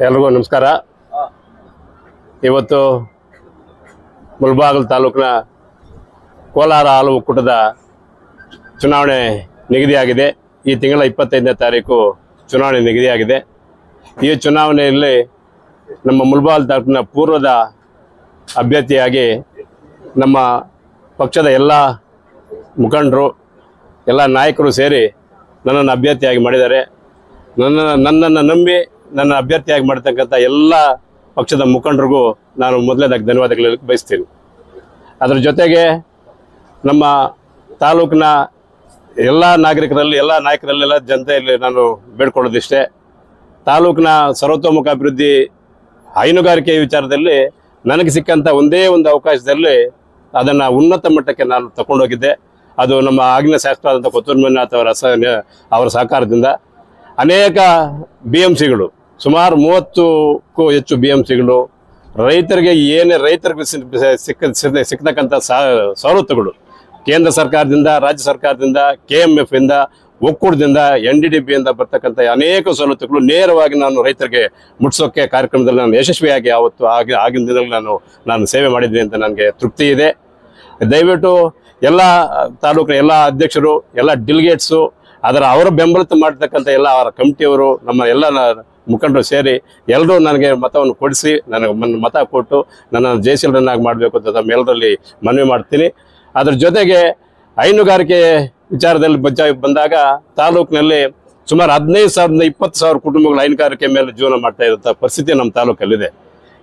ಎಲ್ರಿಗೂ ನಮಸ್ಕಾರ. ಇವತ್ತು ಮುಳಬಾಗಿಲು ತಾಲೂಕಿನ ಕೋಲಾರ ಹಾಲು ಒಕ್ಕೂಟದ ಚುನಾವಣೆ ನಿಗದಿಯಾಗಿದೆ. ಈ ತಿಂಗಳ 25ನೇ ತಾರೀಕು ಚುನಾವಣೆ ನಿಗದಿಯಾಗಿದೆ. ಈ ಚುನಾವಣೆಯಲ್ಲಿ ನಮ್ಮ ಮುಳಬಾಗಿಲು ತಾಲೂಕಿನ ಪೂರ್ವದ ಅಭ್ಯರ್ಥಿಯಾಗಿ ನಮ್ಮ ಪಕ್ಷದ ಎಲ್ಲ ಮುಖಂಡರು ಎಲ್ಲ ನಾಯಕರು ಸೇರಿ ನನ್ನನ್ನು ಅಭ್ಯರ್ಥಿಯಾಗಿ ಮಾಡಿದ್ದಾರೆ. ನನ್ನನ್ನು ನಂಬಿ ನನ್ನ ಅಭ್ಯರ್ಥಿಯಾಗಿ ಮಾಡ್ತಕ್ಕಂಥ ಎಲ್ಲ ಪಕ್ಷದ ಮುಖಂಡರಿಗೂ ನಾನು ಮೊದಲನೇದಾಗಿ ಧನ್ಯವಾದಗಳು ಬಯಸ್ತೀನಿ. ಅದರ ಜೊತೆಗೆ ನಮ್ಮ ತಾಲೂಕಿನ ಎಲ್ಲ ನಾಗರಿಕರಲ್ಲಿ ಎಲ್ಲ ನಾಯಕರಲ್ಲೆಲ್ಲ ಜನತೆಯಲ್ಲಿ ನಾನು ಬೇಡ್ಕೊಳ್ಳೋದಿಷ್ಟೇ, ತಾಲೂಕಿನ ಸರ್ವತೋಮುಖ ಅಭಿವೃದ್ಧಿ ಹೈನುಗಾರಿಕೆ ವಿಚಾರದಲ್ಲಿ ನನಗೆ ಸಿಕ್ಕಂಥ ಒಂದೇ ಒಂದು ಅವಕಾಶದಲ್ಲಿ ಅದನ್ನು ಉನ್ನತ ಮಟ್ಟಕ್ಕೆ ನಾನು ತಗೊಂಡೋಗಿದ್ದೆ. ಅದು ನಮ್ಮ ಆಗಿನ ಶಾಸಕರಾದಂಥ ಕೊತ್ತೂರು ಮಂಜುನಾಥ್ ಅವರ ಸಹಕಾರದಿಂದ ಅನೇಕ BMCಗಳು ಸುಮಾರು 30ಕ್ಕೂ ಹೆಚ್ಚು BMCಗಳು ರೈತರಿಗೆ ರೈತರಿಗೆ ಸಿಕ್ಕತಕ್ಕಂಥ ಸವಲತ್ತುಗಳು ಕೇಂದ್ರ ಸರ್ಕಾರದಿಂದ, ರಾಜ್ಯ ಸರ್ಕಾರದಿಂದ, KMF ಇಂದ, ಒಕ್ಕೂಟದಿಂದ, NDDB ಇಂದ ಬರ್ತಕ್ಕಂಥ ಅನೇಕ ಸವಲತ್ತುಗಳು ನೇರವಾಗಿ ನಾನು ರೈತರಿಗೆ ಮುಟ್ಸೋಕ್ಕೆ ಕಾರ್ಯಕ್ರಮದಲ್ಲಿ ನಾನು ಯಶಸ್ವಿಯಾಗಿ ಆಗಿನ ದಿನದಲ್ಲಿ ನಾನು ಸೇವೆ ಮಾಡಿದ್ದೀನಿ ಅಂತ ನನಗೆ ತೃಪ್ತಿ ಇದೆ. ದಯವಿಟ್ಟು ಎಲ್ಲ ತಾಲೂಕಿನ ಎಲ್ಲ ಅಧ್ಯಕ್ಷರು, ಎಲ್ಲ ಡೆಲಿಗೇಟ್ಸು, ಅವರ ಬೆಂಬಲಿತ ಮಾಡ್ತಕ್ಕಂಥ ಎಲ್ಲ ಅವರ ಕಮಿಟಿಯವರು, ನಮ್ಮ ಎಲ್ಲ ಮುಖಂಡರು ಸೇರಿ ಎಲ್ಲರೂ ನನಗೆ ಮತವನ್ನು ಕೊಡಿಸಿ ನನಗೆ ಮತ ಕೊಟ್ಟು ನನ್ನ ಜಯಶೀಲರನ್ನಾಗಿ ಮಾಡಬೇಕು ಅಂತ ತಮ್ಮೆಲ್ಲರಲ್ಲಿ ಮನವಿ ಮಾಡ್ತೀನಿ. ಅದರ ಜೊತೆಗೆ ಹೈನುಗಾರಿಕೆ ವಿಚಾರದಲ್ಲಿ ಬಂದಾಗ ತಾಲೂಕಿನಲ್ಲಿ ಸುಮಾರು 15,000 20,000 ಕುಟುಂಬಗಳು ಹೈನುಗಾರಿಕೆ ಮೇಲೆ ಜೀವನ ಮಾಡ್ತಾ ಇರುವಂಥ ಪರಿಸ್ಥಿತಿ ನಮ್ಮ ತಾಲೂಕಲ್ಲಿದೆ.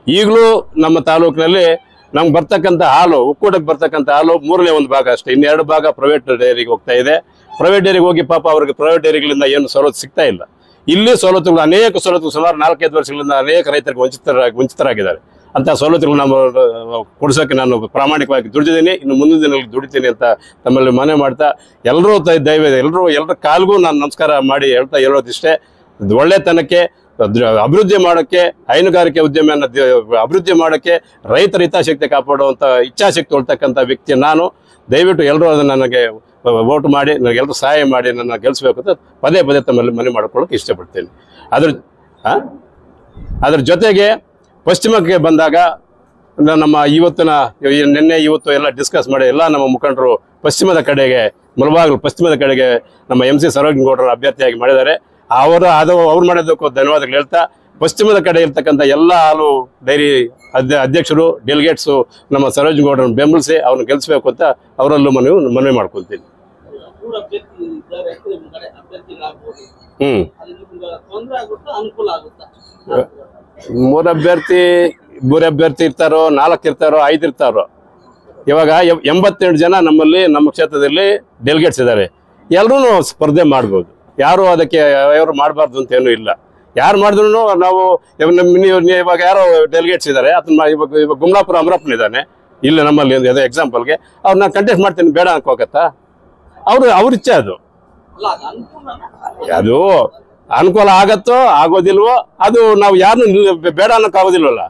ಈಗಲೂ ನಮ್ಮ ತಾಲೂಕಿನಲ್ಲಿ ನಮ್ಗೆ ಬರ್ತಕ್ಕಂಥ ಹಾಲು, ಒಕ್ಕೂಟಕ್ಕೆ ಬರ್ತಕ್ಕಂಥ ಹಾಲು 1/3 ಭಾಗ ಅಷ್ಟೇ, ಇನ್ನೆರಡು ಭಾಗ ಪ್ರೈವೇಟ್ ಡೈರಿಗೆ ಹೋಗ್ತಾ ಇದೆ. ಪ್ರೈವೇಟ್ ಡೈರಿಗೆ ಹೋಗಿ ಪಾಪ ಅವ್ರಿಗೆ ಪ್ರೈವೇಟ್ ಡೈರಿಗಳಿಂದ ಏನು ಸವಲತ್ತು ಸಿಗ್ತಾ ಇಲ್ಲ. ಇಲ್ಲಿ ಸವಲತ್ತುಗಳು ಅನೇಕ ಸವಲತ್ತು ಸುಮಾರು 4-5 ವರ್ಷಗಳಿಂದ ಅನೇಕ ರೈತರಿಗೆ ವಂಚಿತರಾಗಿದ್ದಾರೆ. ಅಂಥ ಸವಲತ್ತುಗಳು ನಾವು ಕೊಡಿಸೋಕೆ ನಾನು ಪ್ರಾಮಾಣಿಕವಾಗಿ ದುಡಿದಿದ್ದೀನಿ, ಇನ್ನು ಮುಂದಿನ ದಿನಗಳಲ್ಲಿ ದುಡಿತೀನಿ ಅಂತ ತಮ್ಮಲ್ಲಿ ಮನವಿ ಮಾಡ್ತಾ ಎಲ್ಲರೂ ಎಲ್ಲರ ಕಾಲಿಗೂ ನಾನು ನಮಸ್ಕಾರ ಮಾಡಿ ಹೇಳೋದಿಷ್ಟೇ, ಒಳ್ಳೆತನಕ್ಕೆ ಅಭಿವೃದ್ಧಿ ಮಾಡೋಕ್ಕೆ, ಹೈನುಗಾರಿಕೆ ಉದ್ಯಮವನ್ನು ಅಭಿವೃದ್ಧಿ ಮಾಡೋಕ್ಕೆ, ರೈತರ ಹಿತಾಸಕ್ತಿ ಕಾಪಾಡುವಂಥ ಇಚ್ಛಾಶಕ್ತಿ ಹೊಳ್ತಕ್ಕಂಥ ವ್ಯಕ್ತಿ ನಾನು. ದಯವಿಟ್ಟು ಎಲ್ಲರೂ ಅದನ್ನು ನನಗೆ ವೋಟ್ ಮಾಡಿ ನನಗೆಲ್ಲರೂ ಸಹಾಯ ಮಾಡಿ ನನ್ನ ಗೆಲ್ಲಿಸ್ಬೇಕು ಅಂತ ಪದೇ ತಮ್ಮಲ್ಲಿ ಮನವಿ ಮಾಡ್ಕೊಳ್ಳೋಕೆ ಇಷ್ಟಪಡ್ತೇನೆ. ಅದ್ರ ಜೊತೆಗೆ ಪಶ್ಚಿಮಕ್ಕೆ ಬಂದಾಗ ನಮ್ಮ ನಿನ್ನೆ ಇವತ್ತು ಎಲ್ಲ ಡಿಸ್ಕಸ್ ಮಾಡಿ ಎಲ್ಲ ನಮ್ಮ ಮುಖಂಡರು ಪಶ್ಚಿಮದ ಕಡೆಗೆ, ಮುಳಬಾಗಿಲು ಪಶ್ಚಿಮದ ಕಡೆಗೆ ನಮ್ಮ MC ಸರೋಜನಗೌಡರ ಅಭ್ಯರ್ಥಿಯಾಗಿ ಮಾಡಿದ್ದಾರೆ. ಅವ್ರು ಮಾಡೋದಕ್ಕೂ ಧನ್ಯವಾದಗಳು ಹೇಳ್ತಾ, ಪಶ್ಚಿಮದ ಕಡೆ ಇರ್ತಕ್ಕಂಥ ಎಲ್ಲ ಹಾಲು ಡೈರಿ ಅಧ್ಯಕ್ಷರು, ಡೆಲಿಗೇಟ್ಸು ನಮ್ಮ ಸರೋಜನಗೌಡರನ್ನು ಬೆಂಬಲಿಸಿ ಅವ್ರನ್ನ ಗೆಲ್ಲಿಸ್ಬೇಕು ಅಂತ ಅವರಲ್ಲೂ ಮನವಿ ಮಾಡ್ಕೊಳ್ತೀನಿ. ಮೂರು ಅಭ್ಯರ್ಥಿ ಇರ್ತಾರೋ, 4 ಇರ್ತಾರೋ, 5 ಇರ್ತಾರೋ. ಇವಾಗ 88 ಜನ ನಮ್ಮಲ್ಲಿ ನಮ್ಮ ಕ್ಷೇತ್ರದಲ್ಲಿ ಡೆಲಿಗೇಟ್ಸ್ ಇದ್ದಾರೆ. ಎಲ್ಲರೂ ಸ್ಪರ್ಧೆ ಮಾಡ್ಬೋದು, ಯಾರು ಅದಕ್ಕೆ ಯಾರು ಮಾಡಬಾರ್ದು ಅಂತ ಏನೂ ಇಲ್ಲ. ಯಾರು ಮಾಡಿದ್ರು ನಾವು ಇವಾಗ ಯಾರೋ ಡೆಲಿಗೇಟ್ಸ್ ಇದ್ದಾರೆ, ಅದನ್ನ ಇವಾಗ ಗುಮ್ಲಾಪುರ ಅಮರಪ್ಪನ ಇದ್ದಾನೆ ಇಲ್ಲ ನಮ್ಮಲ್ಲಿ ಎಕ್ಸಾಂಪಲ್ಗೆ, ಅವ್ರನ್ನ ಕಂಟೆಸ್ಟ್ ಮಾಡ್ತೀನಿ ಬೇಡ ಅನ್ಕೋಕತ್ತಾ? ಅವ್ರ ಇಚ್ಛೆ ಅದು ಅನುಕೂಲ ಆಗತ್ತೋ ಆಗೋದಿಲ್ವೋ, ಅದು ನಾವು ಯಾರನ್ನು ಬೇಡ ಅನ್ನೋಕ್ಕಾಗೋದಿಲ್ವಲ್ಲ.